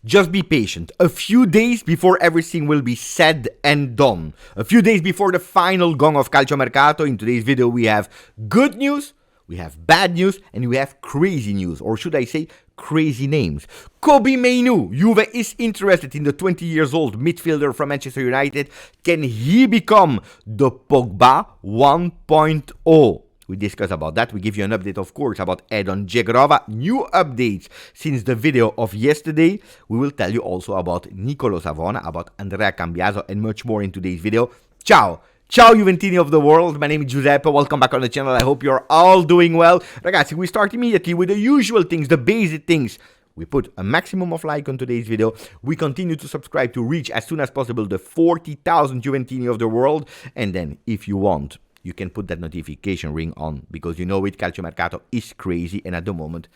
Just be patient. A few days before everything will be said and done. A few days before the final gong of Calcio Mercato. In today's video we have good news, we have bad news, and we have crazy news. Or should I say crazy names. Kobbie Mainoo. Juve is interested in the 20 years old midfielder from Manchester United. Can he become the Pogba 1.0? We discuss about that. We give you an update, of course, about add-on Zhegrova. New updates since the video of yesterday. We will tell you also about Nicolo Savona, about Andrea Cambiaso, and much more in today's video. Ciao! Ciao Juventini of the world, my name is Giuseppe, welcome back on the channel, I hope you're all doing well. Ragazzi, we start immediately with the usual things, the basic things. We put a maximum of like on today's video. We continue to subscribe to reach as soon as possible the 40,000 Juventini of the world. And then, if you want, you can put that notification ring on, because you know it, Calcio Mercato is crazy, and at the moment,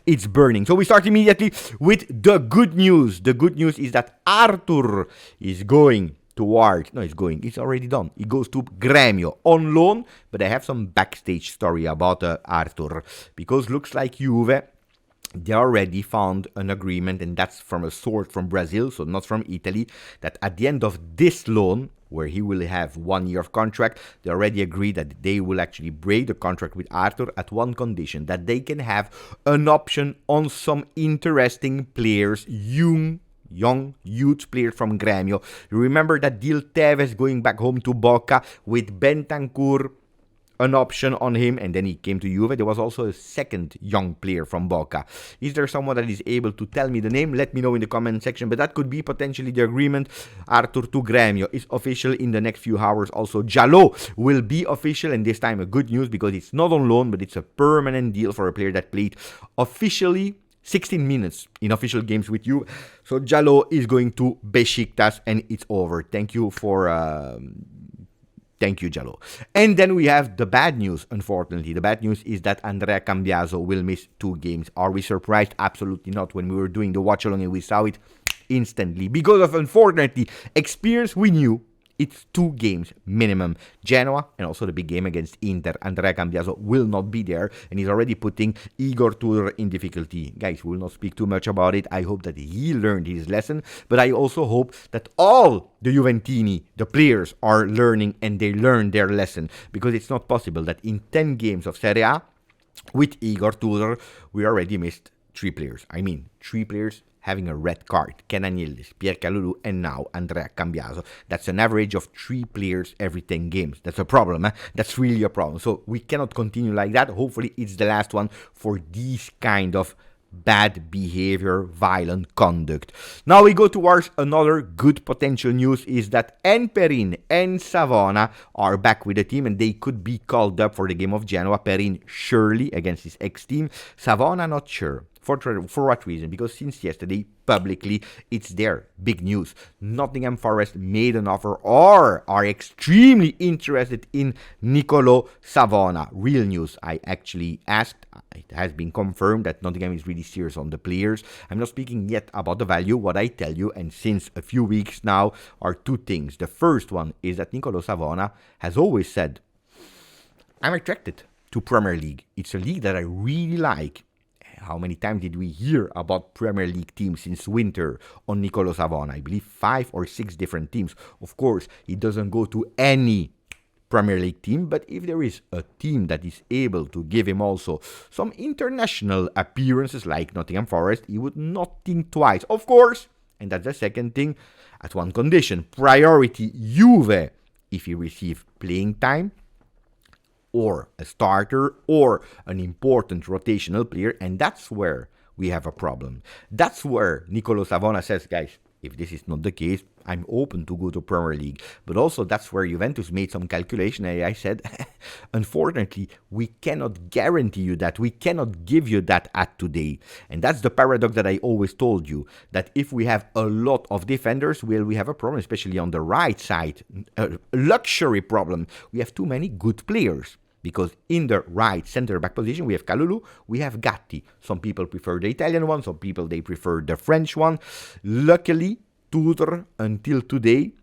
it's burning. So we start immediately with the good news. The good news is that Arthur is going towards, it's already done. He goes to Grêmio on loan, but I have some backstage story about Arthur, because looks like Juve, they already found an agreement, and that's from a source from Brazil, so not from Italy, that at the end of this loan, where he will have 1 year of contract, they already agreed that they will actually break the contract with Arthur at one condition, that they can have an option on some interesting players, young youth players from Grêmio. You remember that deal Tevez going back home to Boca with Bentancur, an option on him, and then he came to Juve. There was also a second young player from Boca. Is there someone that is able to tell me the name? Let me know in the comment section, but that could be potentially the agreement. Arthur to Grêmio is official in the next few hours. Also, Jallo will be official, and this time a good news, because it's not on loan, but it's a permanent deal for a player that played officially 16 minutes in official games with you. So Jallo is going to Besiktas, and it's over. Thank you, Jallo. And then we have the bad news, unfortunately. The bad news is that Andrea Cambiaso will miss 2 games. Are we surprised? Absolutely not. When we were doing the watch-along and we saw it instantly. Because of, unfortunately, experience, we knew it's 2 games minimum. Genoa and also the big game against Inter. Andrea Cambiaso will not be there, and he's already putting Igor Tudor in difficulty. Guys, we will not speak too much about it. I hope that he learned his lesson, but I also hope that all the Juventini, the players, are learning and they learn their lesson, because it's not possible that in 10 games of Serie A with Igor Tudor, we already missed 3 players. I mean, 3 players having a red card. Kenan Yildiz, Pierre Kalulu, and now Andrea Cambiaso. That's an average of 3 players every 10 games. That's a problem, eh? That's really a problem. So we cannot continue like that. Hopefully it's the last one for these kind of bad behavior, violent conduct. Now we go towards another good potential news, is that Perin and Savona are back with the team, and they could be called up for the game of Genoa. Perin surely against his ex-team. Savona not sure. For what reason? Because since yesterday, publicly, it's there. Big news. Nottingham Forest made an offer or are extremely interested in Nicolo Savona. Real news. I actually asked. It has been confirmed that Nottingham is really serious on the players. I'm not speaking yet about the value. What I tell you, and since a few weeks now, are 2 things. The first one is that Nicolo Savona has always said, I'm attracted to Premier League. It's a league that I really like. How many times did we hear about Premier League teams since winter on Nicolo Savona? I believe 5 or 6 different teams. Of course, he doesn't go to any Premier League team, but if there is a team that is able to give him also some international appearances like Nottingham Forest, he would not think twice. Of course, and that's the second thing, at one condition, priority Juve, if he receives playing time, or a starter, or an important rotational player, and that's where we have a problem. That's where Nicolo Savona says, guys, if this is not the case, I'm open to go to Premier League. But also, that's where Juventus made some calculation, and I said, unfortunately, we cannot guarantee you that. We cannot give you that at today. And that's the paradox that I always told you, that if we have a lot of defenders, well, we have a problem, especially on the right side, a luxury problem. We have too many good players. Because in the right center-back position, we have Kalulu, we have Gatti. Some people prefer the Italian one, some people, they prefer the French one. Luckily, Tudor, until today,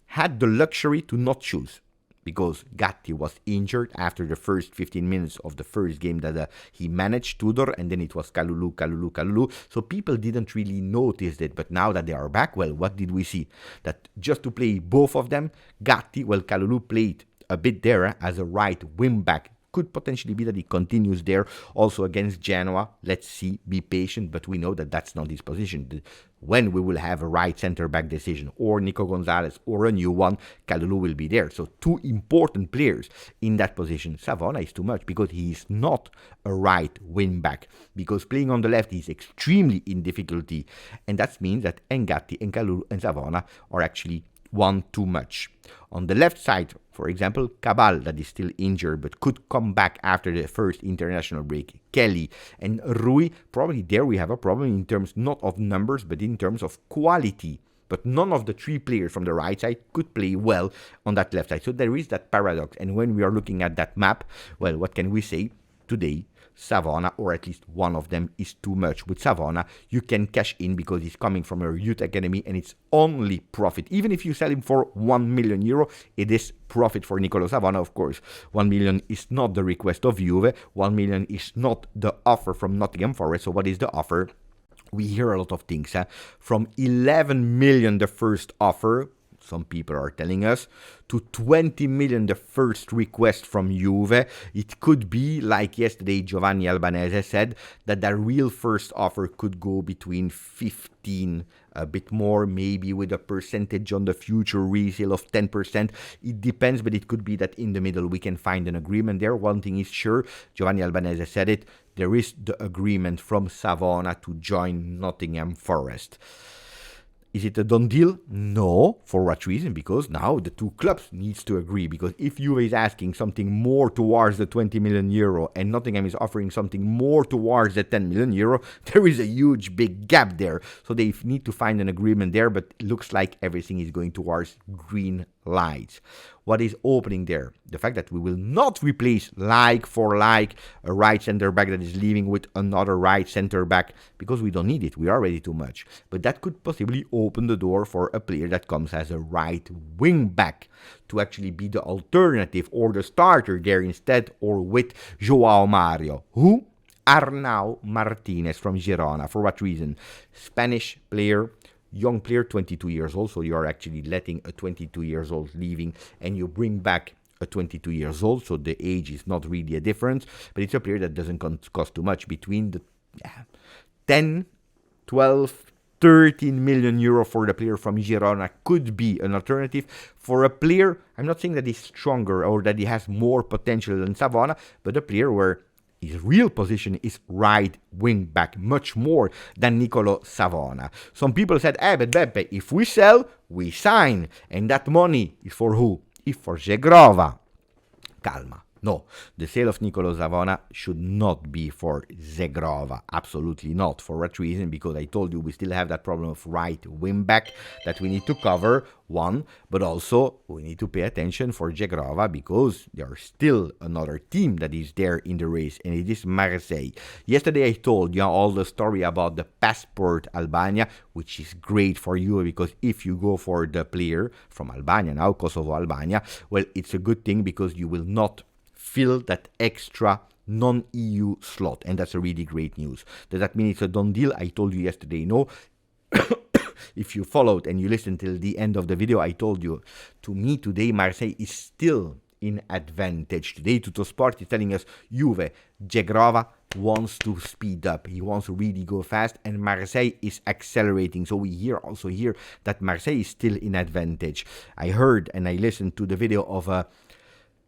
had the luxury to not choose. because Gatti was injured after the first 15 minutes of the first game that he managed Tudor, and then it was Kalulu. So people didn't really notice it, but now that they are back, well, what did we see? That just to play both of them, Gatti, well, Kalulu played a bit there as a right wing back. Could potentially be that he continues there also against Genoa. Let's see, be patient, but we know that that's not his position. When we will have a right center-back decision, or Nico Gonzalez, or a new one, Kalulu will be there. So two important players in that position. Savona is too much because he is not a right wing-back. Because playing on the left, he's extremely in difficulty. And that means that Ngatti and Kalulu and Savona are actually one too much. On the left side, for example, Cabal, that is still injured but could come back after the first international break. Kelly and Rui, probably there we have a problem in terms not of numbers but in terms of quality. But none of the three players from the right side could play well on that left side. So there is that paradox. And when we are looking at that map, well, what can we say? Today, Savona, or at least one of them, is too much. With Savona, you can cash in because he's coming from a youth academy and it's only profit. Even if you sell him for €1 million, it is profit for Nicolo Savona, of course. 1 million is not the request of Juve. 1 million is not the offer from Nottingham Forest. So what is the offer? We hear a lot of things. From 11 million, the first offer, some people are telling us, to 20 million the first request from Juve. It could be, like yesterday Giovanni Albanese said, that the real first offer could go between 15, a bit more, maybe with a percentage on the future resale of 10%. It depends, but it could be that in the middle we can find an agreement there. One thing is sure, Giovanni Albanese said it, there is the agreement from Savona to join Nottingham Forest. Is it a done deal? No. For what reason? Because now the two clubs needs to agree. Because if Juve is asking something more towards the 20 million euro and Nottingham is offering something more towards the 10 million euro, there is a huge big gap there. So they need to find an agreement there, but it looks like everything is going towards green lights. What is opening there? The fact that we will not replace like for like a right center back that is leaving with another right center back because we don't need it. We are already too much. But that could possibly open the door for a player that comes as a right wing back to actually be the alternative or the starter there instead, or with Joao Mario. Who? Arnau Martinez from Girona. For what reason? Spanish player. Young player, 22 years old, so you are actually letting a 22 years old leaving and you bring back a 22 years old, so the age is not really a difference, but it's a player that doesn't cost too much, between the 10, 12, 13 million euro for the player from Girona could be an alternative for a player. I'm not saying that he's stronger or that he has more potential than Savona, but a player where his real position is right wing back, much more than Nicolo Savona. Some people said, but Beppe, if we sell, we sign. And that money is for who? It's for Zhegrova. Calma. No, the sale of Nicolo Savona should not be for Zhegrova. Absolutely not. For what reason? Because I told you we still have that problem of right wing back that we need to cover, one, but also we need to pay attention for Zhegrova because there's still another team that is there in the race, and it is Marseille. Yesterday I told you all the story about the passport Albania, which is great for you because if you go for the player from Albania, now Kosovo Albania, well, it's a good thing because you will not fill that extra non-EU slot, and that's a really great news. Does that mean it's a done deal? I told you yesterday, no. If you followed and you listened till the end of the video, I told you, to me today, Marseille is still in advantage. Today, Tuttosport is telling us, Juve, Zhegrova wants to speed up. He wants to really go fast, and Marseille is accelerating. So we also hear that Marseille is still in advantage. I heard and I listened to the video of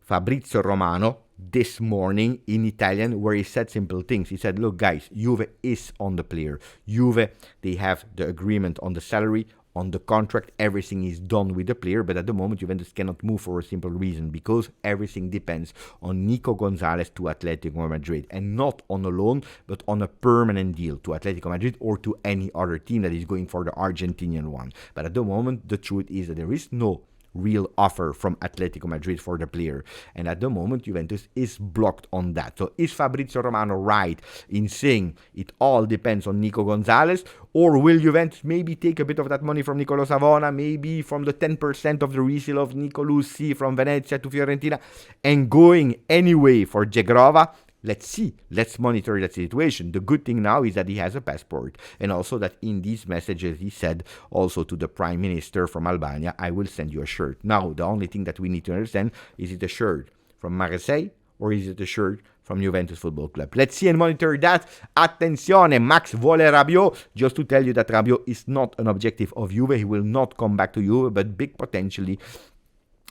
Fabrizio Romano this morning in Italian, where he said simple things. He said, look guys, Juve is on the player. Juve, they have the agreement on the salary, on the contract, everything is done with the player, but at the moment Juventus cannot move for a simple reason, because everything depends on Nico Gonzalez to Atletico Madrid, and not on a loan, but on a permanent deal to Atletico Madrid or to any other team that is going for the Argentinian one. But at the moment, the truth is that there is no real offer from Atletico Madrid for the player. And at the moment, Juventus is blocked on that. So is Fabrizio Romano right in saying it all depends on Nico Gonzalez? Or will Juventus maybe take a bit of that money from Nicolo Savona, maybe from the 10% of the resale of Nico Lucy from Venezia to Fiorentina, and going anyway for Zhegrova? Let's see. Let's monitor that situation. The good thing now is that he has a passport. And also that in these messages he said also to the Prime Minister from Albania, I will send you a shirt. Now, the only thing that we need to understand, is it a shirt from Marseille or is it a shirt from Juventus Football Club? Let's see and monitor that. Attenzione, Max vuole Rabiot. Just to tell you that Rabiot is not an objective of Juve. He will not come back to Juve, but big potentially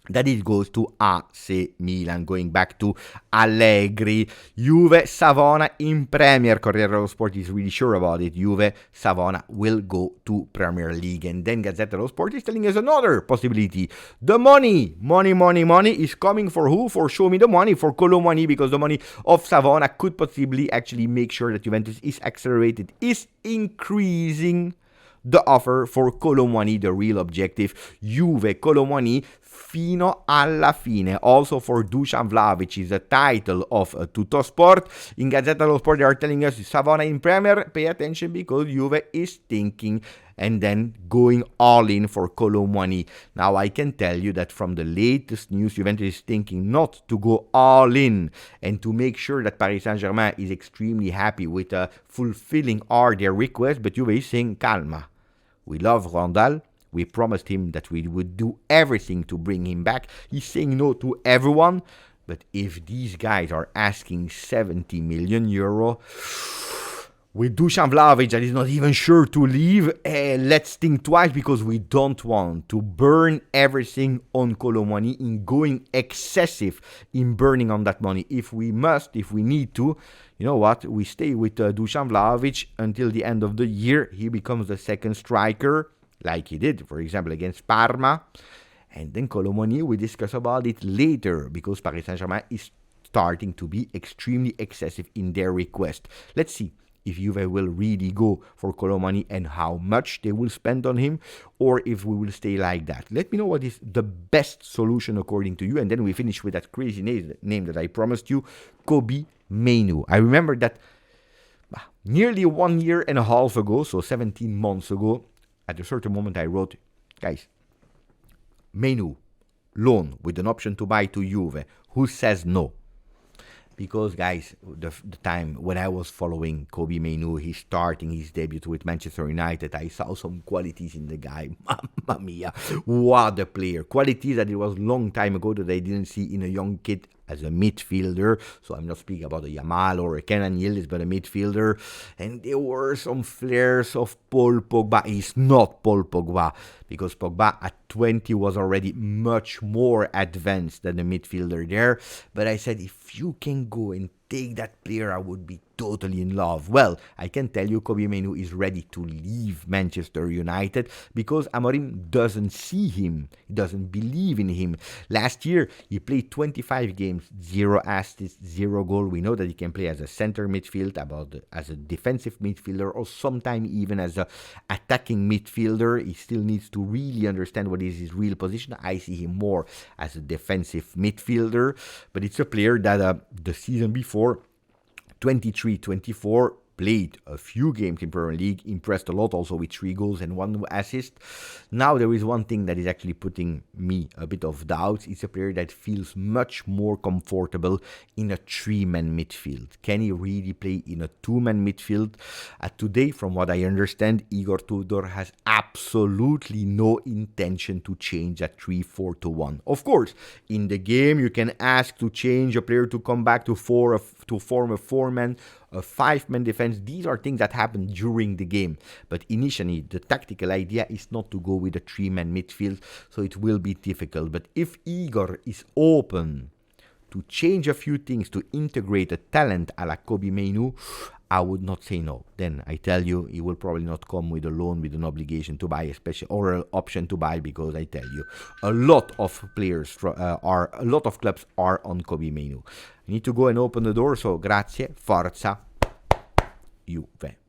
that it goes to AC Milan, going back to Allegri. Juve, Savona in Premier. Corriere dello Sport is really sure about it. Juve, Savona will go to Premier League. And then Gazzetta dello Sport is telling us another possibility. The money is coming for who? For Show Me the Money, for Kolo Muani, because the money of Savona could possibly actually make sure that Juventus is accelerated, is increasing the offer for Kolo Muani, the real objective. Juve, Kolo Muani, fino alla fine. Also for Dusan Vlahovic is the title of Tuttosport. In Gazzetta dello Sport they are telling us Savona in Premier. Pay attention because Juve is thinking and then going all in for Kolo Muani. Now I can tell you that from the latest news, Juventus is thinking not to go all in and to make sure that Paris Saint-Germain is extremely happy with fulfilling all their requests, but Juve is saying calma. We love Rondal. We promised him that we would do everything to bring him back. He's saying no to everyone. But if these guys are asking 70 million euro, with Dusan Vlahovic that is not even sure to leave, let's think twice, because we don't want to burn everything on Kolo Muani in going excessive in burning on that money. If we must, if we need to, you know what, we stay with Dusan Vlahovic until the end of the year. He becomes the second striker, like he did, for example, against Parma. And then Kolo Muani, we discuss about it later, because Paris Saint-Germain is starting to be extremely excessive in their request. Let's see if Juve will really go for Kolo Muani and how much they will spend on him, or if we will stay like that. Let me know what is the best solution according to you, and then we finish with that crazy name that I promised you, Kobbie Mainoo. I remember that nearly 1 year and a half ago, so 17 months ago, at a certain moment I wrote, guys, Mainoo, loan with an option to buy to Juve. Who says no? Because, guys, the time when I was following Kobbie Mainoo, he's starting his debut with Manchester United, I saw some qualities in the guy. Mamma mia, what a player. Qualities that it was a long time ago that I didn't see in a young kid as a midfielder. So I'm not speaking about a Yamal or a Kenan Yildiz, but a midfielder. And there were some flares of Paul Pogba. He's not Paul Pogba, because Pogba at 20 was already much more advanced than the midfielder there. But I said, if you can go and take that player, I would be totally in love. Well, I can tell you Kobbie Mainoo is ready to leave Manchester United because Amorim doesn't see him. He doesn't believe in him. Last year, he played 25 games, 0 assists, 0 goal. We know that he can play as a center midfield, as a defensive midfielder, or sometime even as a attacking midfielder. He still needs to really understand what is his real position. I see him more as a defensive midfielder, but it's a player that the season before, 23-24, played a few games in Premier League, impressed a lot also with 3 goals and 1 assist. Now there is one thing that is actually putting me a bit of doubt. It's a player that feels much more comfortable in a 3-man midfield. Can he really play in a 2-man midfield? Today, from what I understand, Igor Tudor has absolutely no intention to change that 3-4-1. Of course, in the game you can ask to change a player to come back to form a 4-man, a 5-man defense. These are things that happen during the game. But initially, the tactical idea is not to go with a 3-man midfield, so it will be difficult. But if Igor is open to change a few things, to integrate a talent a la Kobbie Mainoo, I would not say no. Then I tell you, he will probably not come with a loan with an obligation to buy, or an option to buy, because I tell you, a lot of clubs are on Kobbie Mainoo. I need to go and open the door, so grazie, forza, Juve.